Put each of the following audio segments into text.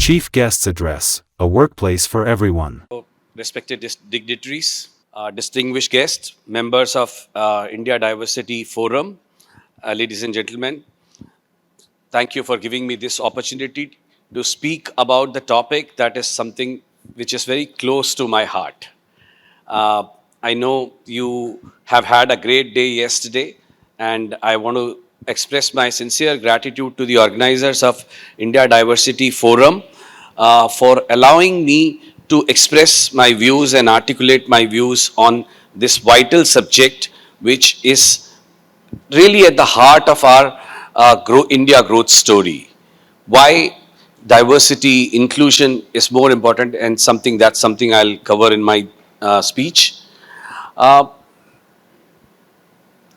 Chief Guest's Address, a workplace for everyone. Respected dignitaries, distinguished guests, members of India Diversity Forum, ladies and gentlemen, thank you for giving me this opportunity to speak about the topic that is something which is very close to my heart. Uh, I know you have had a great day yesterday, and I want to express my sincere gratitude to the organizers of India Diversity Forum for allowing me to express my views and articulate my views on this vital subject, which is really at the heart of our India growth story. Why diversity, inclusion is more important, and something I'll cover in my speech. Uh,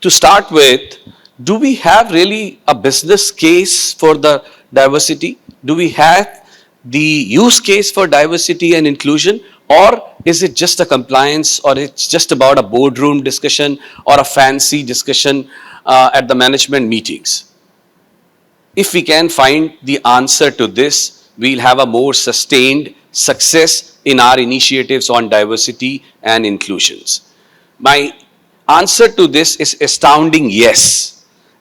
to start with, do we have really a business case for the diversity? Do we have the use case for diversity and inclusion? Or is it just a compliance, or it's just about a boardroom discussion or a fancy discussion at the management meetings? If we can find the answer to this, we'll have a more sustained success in our initiatives on diversity and inclusions. My answer to this is astounding yes.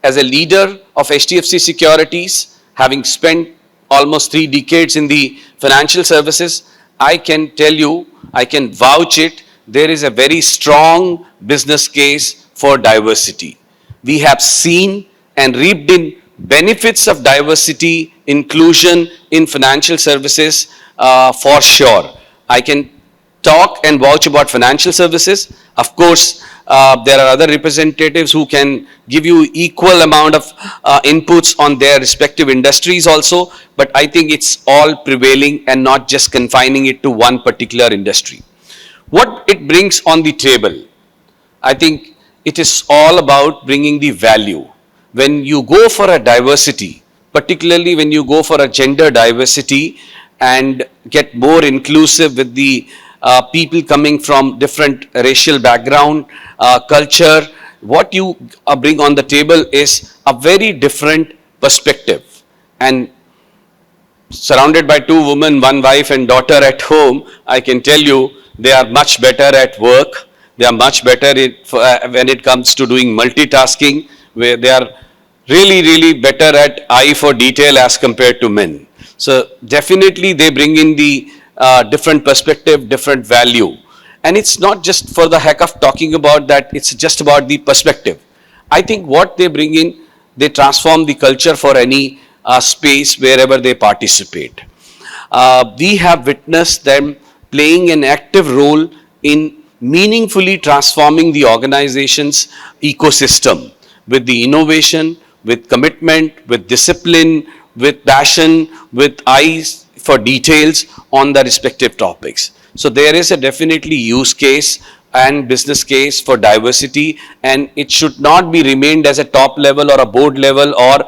As a leader of HDFC Securities, having spent almost 3 decades in the financial services, I can tell you, I can vouch it, there is a very strong business case for diversity. We have seen and reaped in benefits of diversity, inclusion in financial services for sure. I can talk and vouch about financial services. Of course, there are other representatives who can give you equal amount of inputs on their respective industries also, but I think it's all prevailing and not just confining it to one particular industry. What it brings on the table, I think it is all about bringing the value. When you go for a diversity, particularly when you go for a gender diversity and get more inclusive with the people coming from different racial background, culture, what you bring on the table is a very different perspective. And surrounded by 2 women, 1 wife and daughter at home, I can tell you they are much better at work. They are much better when it comes to doing multitasking, where they are really better at eye for detail as compared to men. So definitely they bring in the different perspective, different value. And it's not just for the heck of talking about that, it's just about the perspective. I think what they bring in, they transform the culture for any space wherever they participate. We have witnessed them playing an active role in meaningfully transforming the organization's ecosystem with the innovation, with commitment, with discipline, with passion, with eyes for details on the respective topics. So there is a definitely use case and business case for diversity, and it should not be remained as a top level or a board level or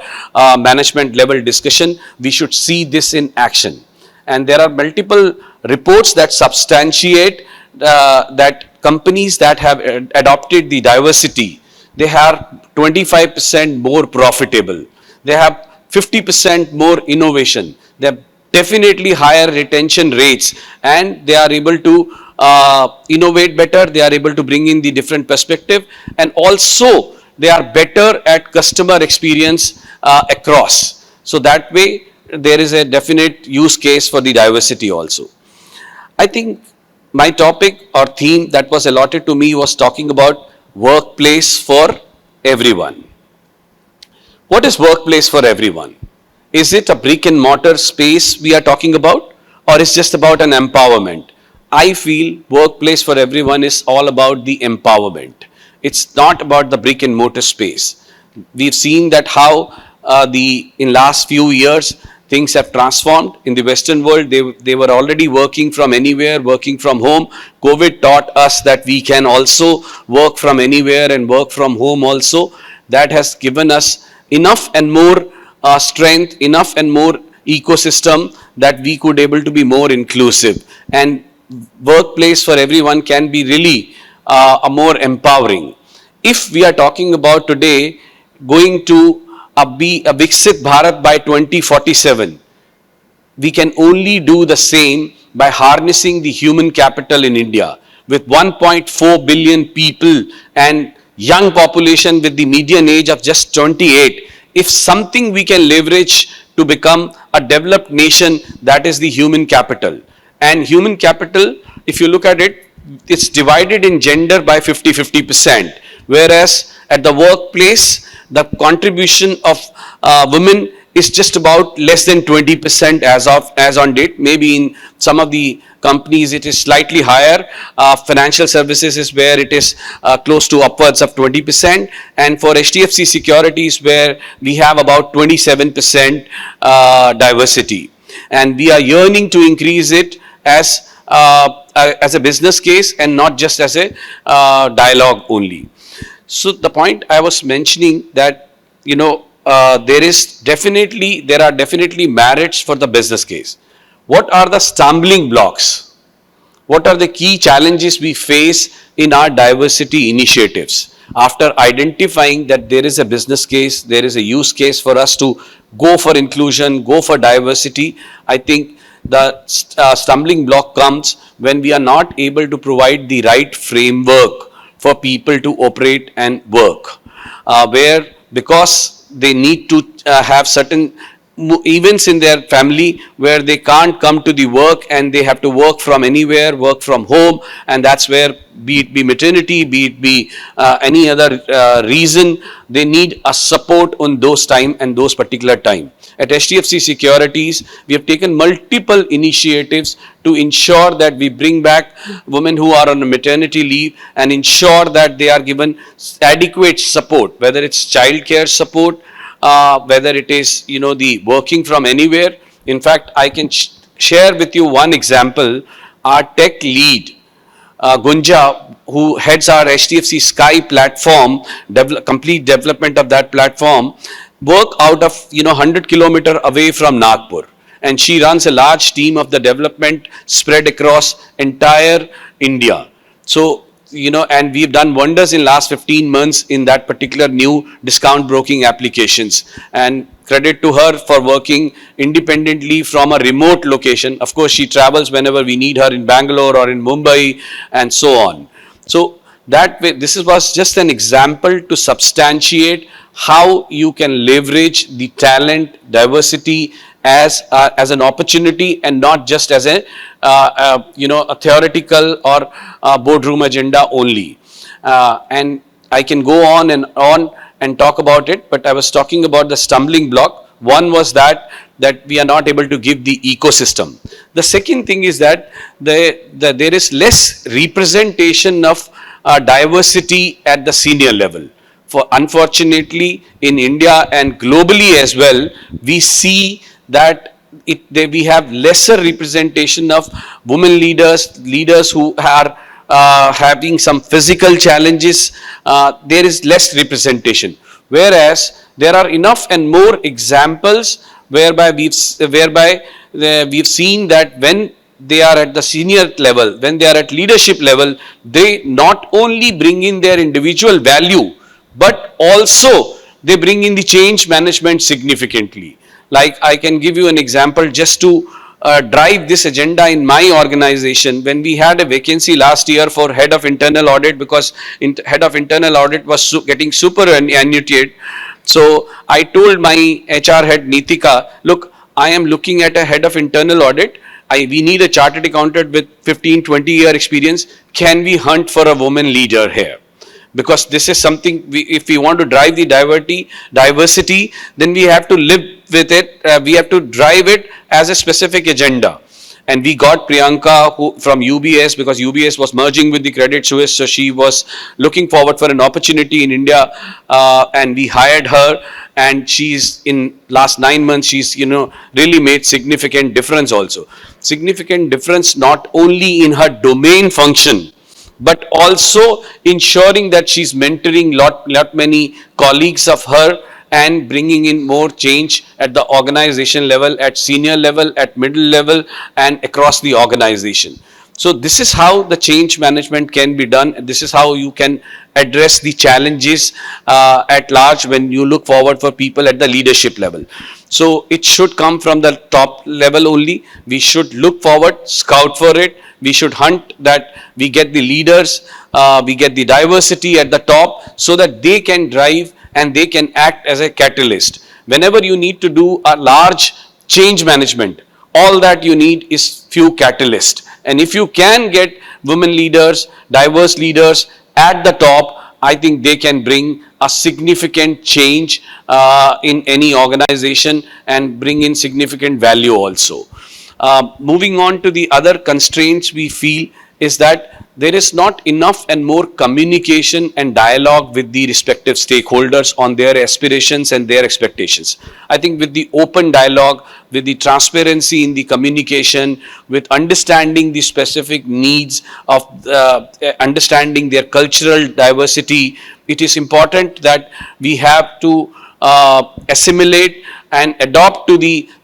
management level discussion. We should see this in action. And there are multiple reports that substantiate that companies that have adopted the diversity, they are 25% more profitable. They have 50% more innovation. They have definitely higher retention rates, and they are able to innovate better. They are able to bring in the different perspective, and also they are better at customer experience across. So that way there is a definite use case for the diversity also. I think my topic or theme that was allotted to me was talking about workplace for everyone. What is workplace for everyone? Is it a brick and mortar space we are talking about, or is just about an empowerment? I feel workplace for everyone is all about the empowerment. It's not about the brick and mortar space. We've seen that how in last few years things have transformed. In the Western world, they were already working from anywhere, working from home. COVID taught us that we can also work from anywhere and work from home also. That has given us enough and more strength, enough and more ecosystem that we could able to be more inclusive. And workplace for everyone can be really a more empowering. If we are talking about today going to be a Viksit Bharat by 2047, we can only do the same by harnessing the human capital in India. With 1.4 billion people and young population with the median age of just 28, if something we can leverage to become a developed nation, that is the human capital. And human capital, if you look at it, it's divided in gender by 50-50%, whereas at the workplace, the contribution of women is just about less than 20% as on date. Maybe in some of the companies it is slightly higher. Financial services is where it is close to upwards of 20%, and for HDFC securities where we have about 27% diversity, and we are yearning to increase it as a business case and not just as a dialogue only. So the point I was mentioning that, there are definitely merits for the business case. What are the stumbling blocks? What are the key challenges we face in our diversity initiatives? After identifying that there is a business case, there is a use case for us to go for inclusion, go for diversity, I think the stumbling block comes when we are not able to provide the right framework for people to operate and work, where because they need to have certain events in their family where they can't come to the work and they have to work from anywhere, work from home, and that's where, be it be maternity, be it be any other reason, they need a support on those time and those particular time. At HDFC Securities, we have taken multiple initiatives to ensure that we bring back women who are on a maternity leave and ensure that they are given adequate support, whether it's childcare support, whether it is, the working from anywhere. In fact, I can share with you one example. Our tech lead, Gunja, who heads our HDFC Sky platform, complete development of that platform, work out of 100 kilometer away from Nagpur, and she runs a large team of the development spread across entire India. So and we've done wonders in last 15 months in that particular new discount broking applications, and credit to her for working independently from a remote location. Of course, she travels whenever we need her in Bangalore or in Mumbai and so on. So that way, this was just an example to substantiate how you can leverage the talent, diversity as an opportunity and not just as a theoretical or boardroom agenda only. And I can go on and talk about it, but I was talking about the stumbling block. One was that we are not able to give the ecosystem. The second thing is that there is less representation of diversity at the senior level. For unfortunately, in India and globally as well, we see that we have lesser representation of women leaders who are having some physical challenges. There is less representation, whereas there are enough and more examples whereby we've seen that when they are at the senior level, when they are at leadership level, they not only bring in their individual value, but also they bring in the change management significantly. Like I can give you an example just to drive this agenda in my organization. When we had a vacancy last year for head of internal audit, because head of internal audit was getting superannuated, so I told my HR head Nitika, look, I am looking at a head of internal audit. We need a chartered accountant with 15-20 year experience. Can we hunt for a woman leader here? Because this is something, if we want to drive the diversity, then we have to live with it. We have to drive it as a specific agenda. And we got Priyanka from UBS, because UBS was merging with the Credit Suisse, so she was looking forward for an opportunity in India, and we hired her. And she's in last 9 months, she's really made significant difference also. Significant difference not only in her domain function, but also ensuring that she's mentoring lot many colleagues of her and bringing in more change at the organization level, at senior level, at middle level, and across the organization. So this is how the change management can be done. This is how you can address the challenges at large when you look forward for people at the leadership level. So it should come from the top level only. We should look forward, scout for it. We should hunt that we get the leaders, we get the diversity at the top so that they can drive and they can act as a catalyst. Whenever you need to do a large change management, all that you need is few catalysts. And if you can get women leaders, diverse leaders at the top, I think they can bring a significant change in any organization and bring in significant value also. Moving on to the other constraints we feel is that there is not enough and more communication and dialogue with the respective stakeholders on their aspirations and their expectations. I think with the open dialogue, with the transparency in the communication, with understanding the specific needs of understanding their cultural diversity, it is important that we have to assimilate and adopt to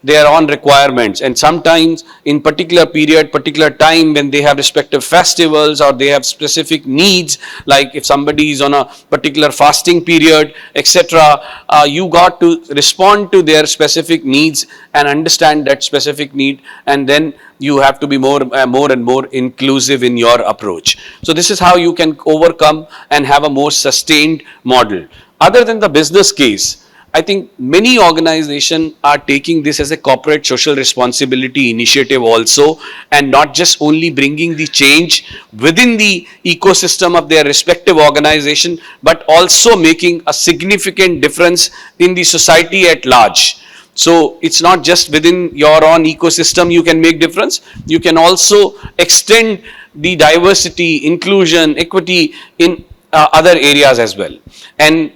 their own requirements. And sometimes in particular period, particular time, when they have respective festivals or they have specific needs, like if somebody is on a particular fasting period, etc., you got to respond to their specific needs and understand that specific need, and then you have to be more and more inclusive in your approach. So this is how you can overcome and have a more sustained model. Other than the business case, I think many organizations are taking this as a corporate social responsibility initiative also, and not just only bringing the change within the ecosystem of their respective organization, but also making a significant difference in the society at large. So it's not just within your own ecosystem you can make difference, you can also extend the diversity, inclusion, equity in other areas as well. And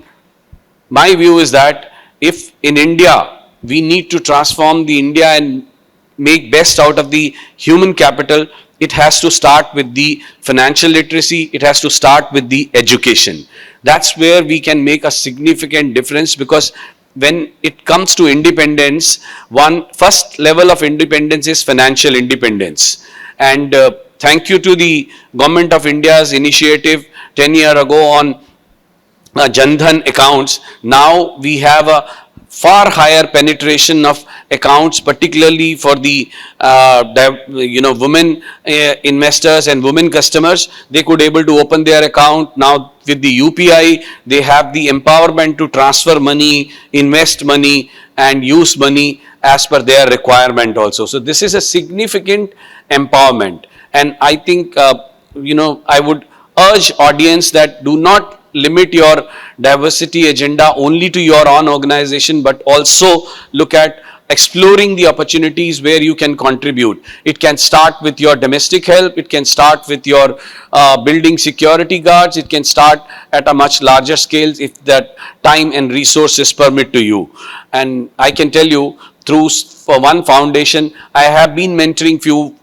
my view is that if in India we need to transform the India and make best out of the human capital, it has to start with the financial literacy, it has to start with the education. That's where we can make a significant difference, because when it comes to independence, one first level of independence is financial independence. And thank you to the Government of India's initiative 10 years ago on Jan Dhan accounts. Now we have a far higher penetration of accounts, particularly for the women investors and women customers. They could able to open their account. Now with the UPI, they have the empowerment to transfer money, invest money, and use money as per their requirement also. So this is a significant empowerment. And I think, I would urge audience that do not limit your diversity agenda only to your own organization, but also look at exploring the opportunities where you can contribute. It can start with your domestic help, it can start with your building security guards, it can start at a much larger scale if that time and resources permit to you. And I can tell you, for one foundation, I have been mentoring few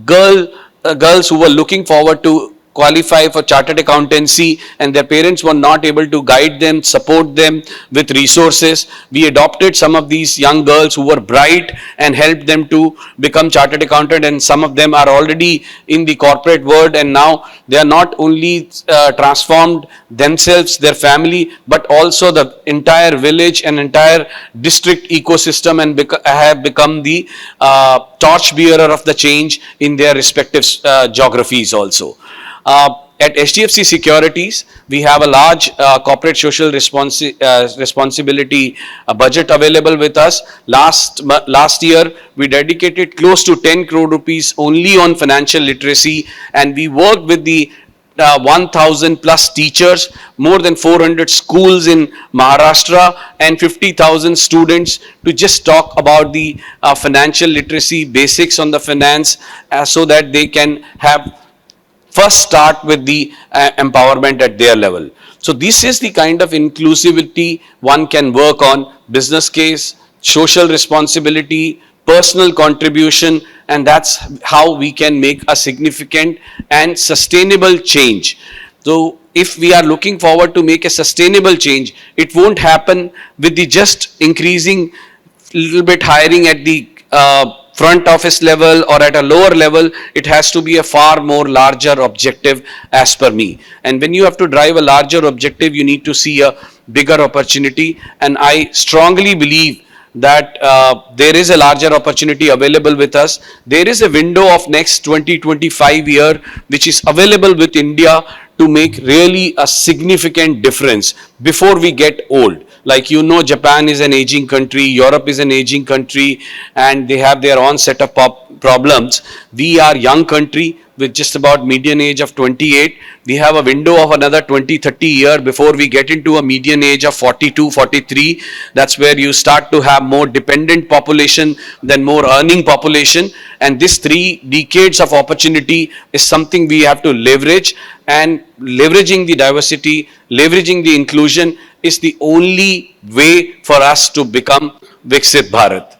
girls who were looking forward to qualify for chartered accountancy, and their parents were not able to guide them, support them with resources. We adopted some of these young girls who were bright and helped them to become chartered accountant, and some of them are already in the corporate world, and now they are not only transformed themselves, their family, but also the entire village and entire district ecosystem, and have become the torch bearer of the change in their respective geographies also. At HDFC Securities, we have a large corporate social responsibility budget available with us. Last year, we dedicated close to 10 crore rupees only on financial literacy, and we worked with the 1,000 plus teachers, more than 400 schools in Maharashtra, and 50,000 students to just talk about the financial literacy basics on the finance, so that they can have first start with the empowerment at their level. So this is the kind of inclusivity one can work on: business case, social responsibility, personal contribution, and that's how we can make a significant and sustainable change. So if we are looking forward to make a sustainable change, it won't happen with the just increasing little bit hiring at the front office level or at a lower level. It has to be a far more larger objective as per me. And when you have to drive a larger objective, you need to see a bigger opportunity. And I strongly believe that there is a larger opportunity available with us. There is a window of next 20-25 year which is available with India to make really a significant difference before we get old. Like you know, Japan is an aging country, Europe is an aging country, and they have their own set of problems. We are young country with just about median age of 28. We have a window of another 20-30 year before we get into a median age of 42-43. That's where you start to have more dependent population than more earning population. And this 3 decades of opportunity is something we have to leverage, and leveraging the diversity, leveraging the inclusion is the only way for us to become Viksit Bharat.